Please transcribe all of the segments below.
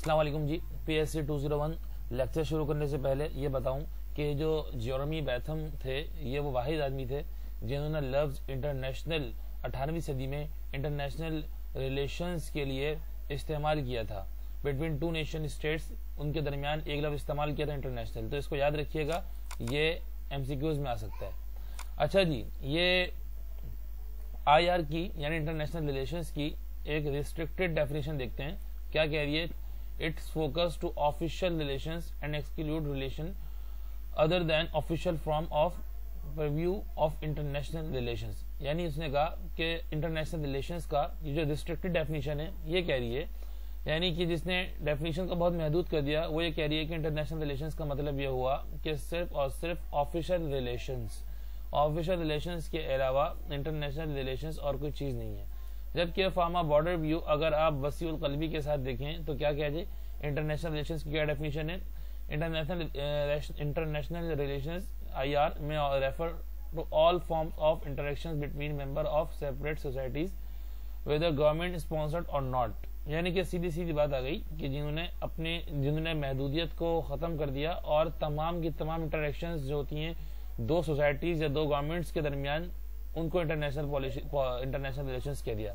अस्सलाम वालेकुम जी। PSC 201 lecture शुरू करने से पहले ये बताऊं कि जो जेरेमी बेंथम थे ये वो वाहिद आदमी थे जिन्होंने लफ्ज इंटरनेशनल 18वीं सदी में इंटरनेशनल रिलेशंस के लिए इस्तेमाल किया था। बिटवीन टू नेशन स्टेट्स उनके दरमियान एक लफ्ज इस्तेमाल किया था इंटरनेशनल, तो इसको याद रखिएगा, ये MCQs में आ सकता है। अच्छा जी, ये IR की यानी इंटरनेशनल रिलेशंस की एक रिस्ट्रिक्टेड डेफिनेशन देखते हैं। क्या कह रही है? It's focus to official relations and exclude relation other than official form of review of international relations. यानी उसने कहा कि इंटरनेशनल रिलेशंस का ये जो रिस्ट्रिक्टेड डेफिनेशन है ये कह रही है, यानी कि जिसने डेफिनेशन को बहुत महदूद कर दिया वो ये कह रही है कि इंटरनेशनल रिलेशंस का मतलब ये हुआ कि सिर्फ और सिर्फ ऑफिशियल रिलेशंस के अलावा इंटरनेशनल रिलेशंस और कोई चीज नहीं है। जबकि फार्मा बॉर्डर व्यू अगर आप वसीउल कल्बी के साथ देखें तो क्या कह जाए, इंटरनेशनल रिलेशंस की क्या डेफिनेशन है? इंटरनेशनल रिलेशंस IR में refer to all forms of interactions between member of separate societies whether government sponsored और नॉट। यानी कि सीधी सीधी बात आ गई कि जिन्होंने महदूदियत को खत्म कर दिया और तमाम की तमाम इंटरेक्शंस जो होती हैं दो सोसाइटीज या दो गवर्नमेंट्स के दरमियान उनको इंटरनेशनल रिलेशंस कह दिया।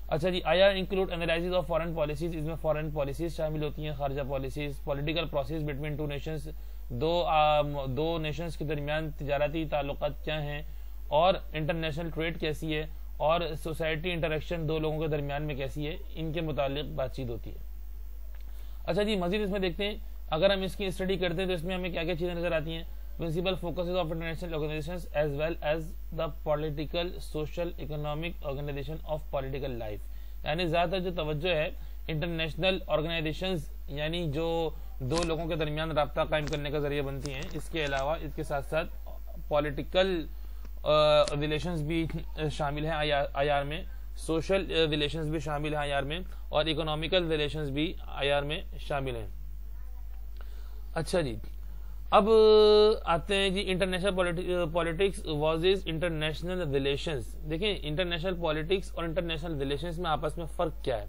अच्छा जी, IR include analysis of foreign policies. इसमें फॉरेन पॉलिसीज शामिल होती हैं, खारजा policies, political process between two nations, दो नेशंस के दरमियान तिजारती ताल्लुकात क्या हैं और इंटरनेशनल ट्रेड कैसी है और सोसाइटी इंटरेक्शन दो लोगों के दरमियान में कैसी है, इनके मुतालिक बातचीत होती है। अच्छा जी, मजीद इसमें देखते हैं, अगर हम इसकी स्टडी करते हैं तो इसमें हमें क्या क्या चीजें नजर आती हैं। Principle focuses of international organisations as well as the political social economic organisation of political life. यानी ज्यादातर जो तवज्जो है इंटरनेशनल ऑर्गेनाइजेशंस यानी जो दो लोगों के दरमियान राब्ता कायम करने का जरिया बनती हैं, इसके अलावा इसके साथ साथ पॉलिटिकल रिलेशंस भी शामिल हैं IR में, सोशल रिलेशंस भी शामिल हैं IR में और इकोनॉमिकल रिलेशंस भी IR में शामिल हैं। अच्छा जी, अब आते हैं जी international politics versus international relations. देखिए, इंटरनेशनल पॉलिटिक्स और इंटरनेशनल रिलेशंस में आपस में फर्क क्या है?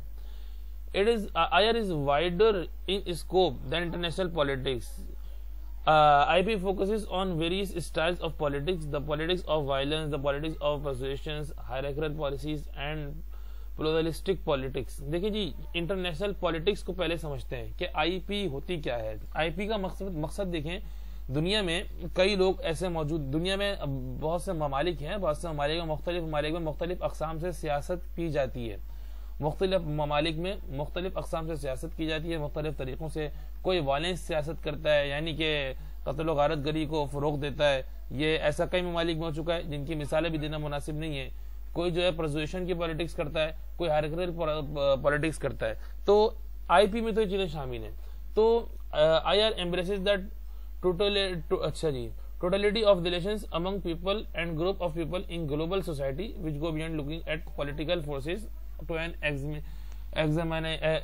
IR is wider in scope than international politics. IP focuses on various styles of politics, the politics of violence, the politics of persuasions, hierarchical policies and pluralistic politics. देखिए जी, international politics को पहले समझते हैं कि IP होती क्या है। IP का मकसद देखें, दुनिया में कई लोग ऐसे मौजूद, दुनिया में बहुत से ममालिक हैं, बहुत से ममालिक में मुख्तलिफ अक़साम से सियासत की जाती है, मुख्तलिफ ममालिक में मुख्तलिफ अक़साम से सियासत की जाती है, मुख्तलिफ तरीकों से। कोई वायलेंस सियासत करता है यानी कि कत्ल व गारत गरी को फरोग देता है, ये ऐसा कई ममालिक में हो चुका है जिनकी मिसालें भी देना मुनासिब नहीं है। कोई जो है परसुएशन की पॉलिटिक्स करता है, कोई हायरार्किकल पॉलिटिक्स करता है, तो IP में तो ये चीजें शामिल हैं। तो IR embraces that totality of relations among people and group of people in global society which go beyond looking at political forces to an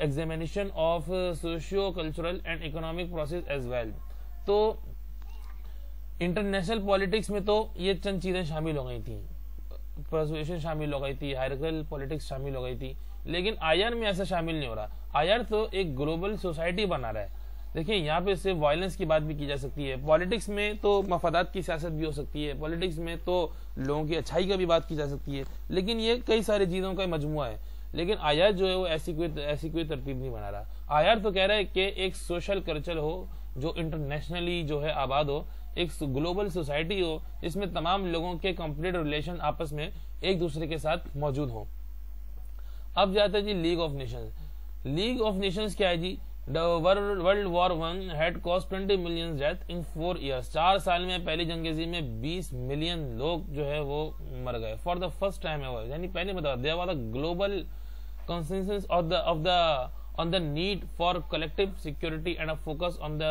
examination of socio-cultural and economic process as well। तो international politics में तो ये चंद चीजें शामिल हो गई थी, persuasion शामिल हो गई थी, हायरार्किकल पॉलिटिक्स शामिल हो गई थी, लेकिन IR में ऐसा शामिल नहीं हो रहा। IR तो एक ग्लोबल सोसाइटी बना रहा है। देखिए, यहाँ पे सिर्फ वायलेंस की बात भी की जा सकती है, पॉलिटिक्स में तो मफादात की सियासत भी हो सकती है, पॉलिटिक्स में तो लोगों की अच्छाई का भी बात की जा सकती है, लेकिन ये कई सारी चीजों का मजमुआ है। लेकिन IR जो है वो ऐसी कोई तरतीब नहीं बना रहा। IR तो कह रहा है कि एक सोशल कल्चर हो जो इंटरनेशनली जो है आबाद हो, एक ग्लोबल सोसाइटी हो जिसमें तमाम लोगों के कंप्लीट रिलेशन आपस में एक दूसरे के साथ मौजूद हो। अब जाता है जी league of nations. League of nations क्या है जी? World war 1 had caused 20 million death in 4 years। 4 साल में पहली जंग अज़ीम में 20 मिलियन लोग जो है वो मर गए। For the first time ever, यानी पहले बताओ, there was a global consensus on the need for collective security and a focus on the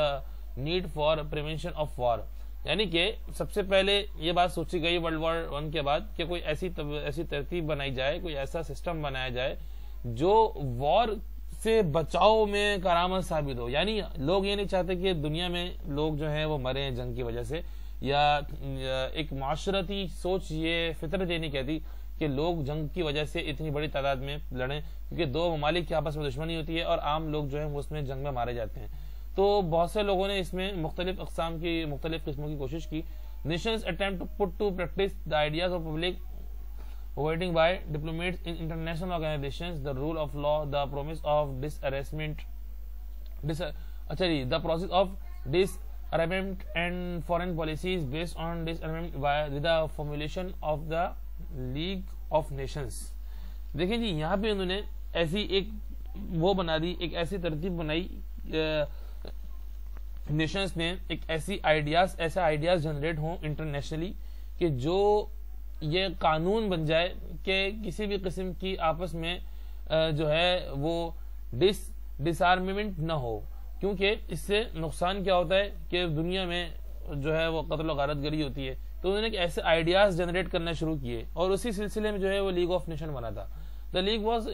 need for prevention of war. यानी कि सबसे पहले ये बात सोची गई वर्ल्ड वॉर 1 के बाद कि कोई ऐसी तरतीब बनाई जाए, कोई ऐसा सिस्टम बनाया जाए जो वॉर से बचाव में करामत साबित हो। यानी लोग ये नहीं चाहते कि दुनिया में लोग जो हैं वो मरे जंग की वजह से, या एक माशरती सोच ये फितरत ये नहीं कहती کہ لوگ جنگ کی وجہ سے اتنی بڑی تعداد میں لڑیں، کیونکہ دو ممالک کی آپس میں دشمنی ہوتی ہے اور عام لوگ جو ہیں وہ اس میں جنگ میں مارے جاتے ہیں. تو بہت سے لوگوں نے اس میں مختلف قسموں کی کوشش کی. Nations attempt to put to practice the ideas of public voting by diplomats in international organizations, the rule of law, the promise of disarmament, the process of disarmament and foreign policies based on disarmament with the formulation of the League of Nations. دیکھیں جی یہاں پہ انہوں نے ایسی ایک وہ بنا دی، ایک ایسی ترتیب بنائی نیشنز نے، ایک ایسے آئیڈیاز جنریٹ ہوں انٹرنیشنلی کہ جو یہ قانون بن جائے کہ کسی بھی قسم کی آپس میں جو ہے وہ ڈسارممنٹ نہ ہو، کیونکہ اس سے نقصان کیا ہوتا ہے کہ دنیا میں جو ہے وہ قتل و غارت گری ہوتی ہے. تو انہوں نے ایسے آئیڈیاز جنریٹ کرنا شروع کیے اور اسی سلسلے میں جو ہے وہ لیگ آف نیشن بنا تھا. The league was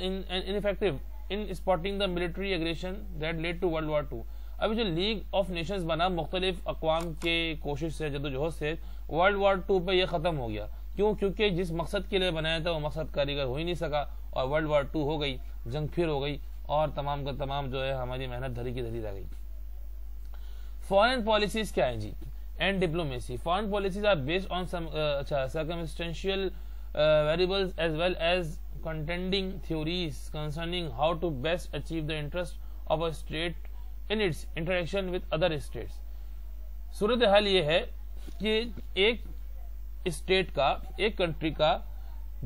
ineffective in spotting the military aggression that led to World War II. ابھی جو لیگ آف نیشنز بنا مختلف اقوام کے کوشش سے، جدوجہد سے ورلڈ وار 2 پہ یہ ختم ہو گیا. کیوں؟ کیونکہ جس مقصد کے لیے بنایا تھا وہ مقصد کاریگر ہو ہی نہیں سکا اور ورلڈ وار 2 ہو گئی، جنگ پھر ہو گئی اور تمام کا تمام جو ہے ہماری محنت دھری کی دھری رہ گئی. فارن پالیسیز کیا ہیں جی؟ And diplomacy. Foreign policies are based on circumstantial variables as well as contending theories concerning how to best achieve the interest of a state in its interaction with other states. صورتحال یہ ہے کہ ایک state کا، ایک country کا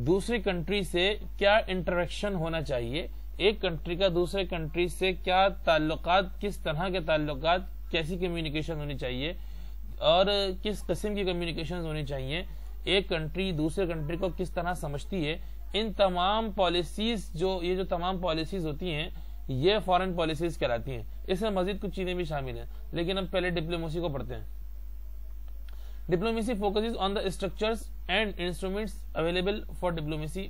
دوسری country سے کیا انٹریکشن ہونا چاہیے، ایک کنٹری کا دوسرے کنٹری سے کیا تعلقات، کس طرح کے تعلقات، کیسی کمیونیکیشن ہونی چاہیے اور کس قسم کی کمیونیکیشن ہونی چاہیے، ایک کنٹری دوسرے کنٹری کو کس طرح سمجھتی ہے. ان تمام پالیسیز یہ جو تمام پالیسیز ہوتی ہیں یہ فارن پالیسیز کہلاتی ہیں. اس میں مزید کچھ چیزیں بھی شامل ہیں، لیکن اب پہلے ڈپلومیسی کو پڑھتے ہیں. Diplomacy focuses on the structures and instruments available for diplomacy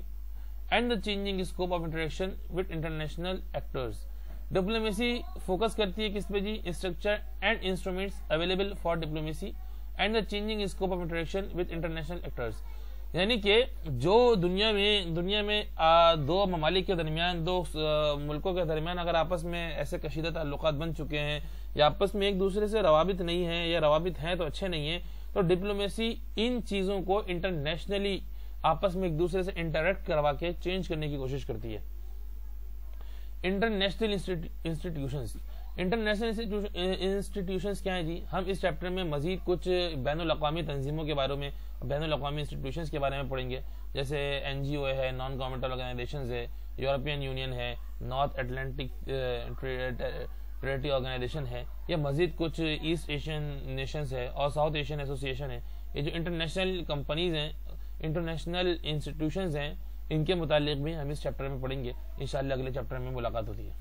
and the changing scope of interaction with international actors. Diplomacy focus کرتی ہے کس پہ جی؟ Structure and instruments available for diplomacy and the changing scope of interaction with international actors. یعنی کہ جو دنیا میں دو ممالک کے درمیان، دو ملکوں کے درمیان اگر آپس میں ایسے کشیدہ تعلقات بن چکے ہیں یا آپس میں ایک دوسرے سے روابط نہیں ہیں یا روابط ہیں تو اچھے نہیں ہیں، تو ڈپلومیسی ان چیزوں کو انٹرنیشنلی آپس میں ایک دوسرے سے انٹریکٹ کروا کے چینج کرنے کی کوشش کرتی ہے. انٹرنیشنل انسٹیٹیوشنز کیا ہیں جی؟ ہم اس چیپٹر میں مزید کچھ بین الاقوامی تنظیموں کے بارے میں، بین الاقوامی انسٹیٹیوشنز کے بارے میں پڑھیں گے، جیسے NGO ہے، نان گورنمنٹل آرگنائزیشنز ہے، یورپین یونین ہے، نارتھ اٹلانٹک ٹریٹی آرگنائزیشن ہے، یا مزید کچھ ایسٹ ایشین نیشنز ہے اور ساؤتھ ایشین ایسوسیشن ہے. یہ جو انٹرنیشنل کمپنیز ہیں، انٹرنیشنل انسٹیٹیوشنز ہیں، ان کے متعلق بھی ہم اس چیپٹر میں پڑھیں گے. انشاءاللہ اگلے چیپٹر میں ملاقات ہوتی ہے.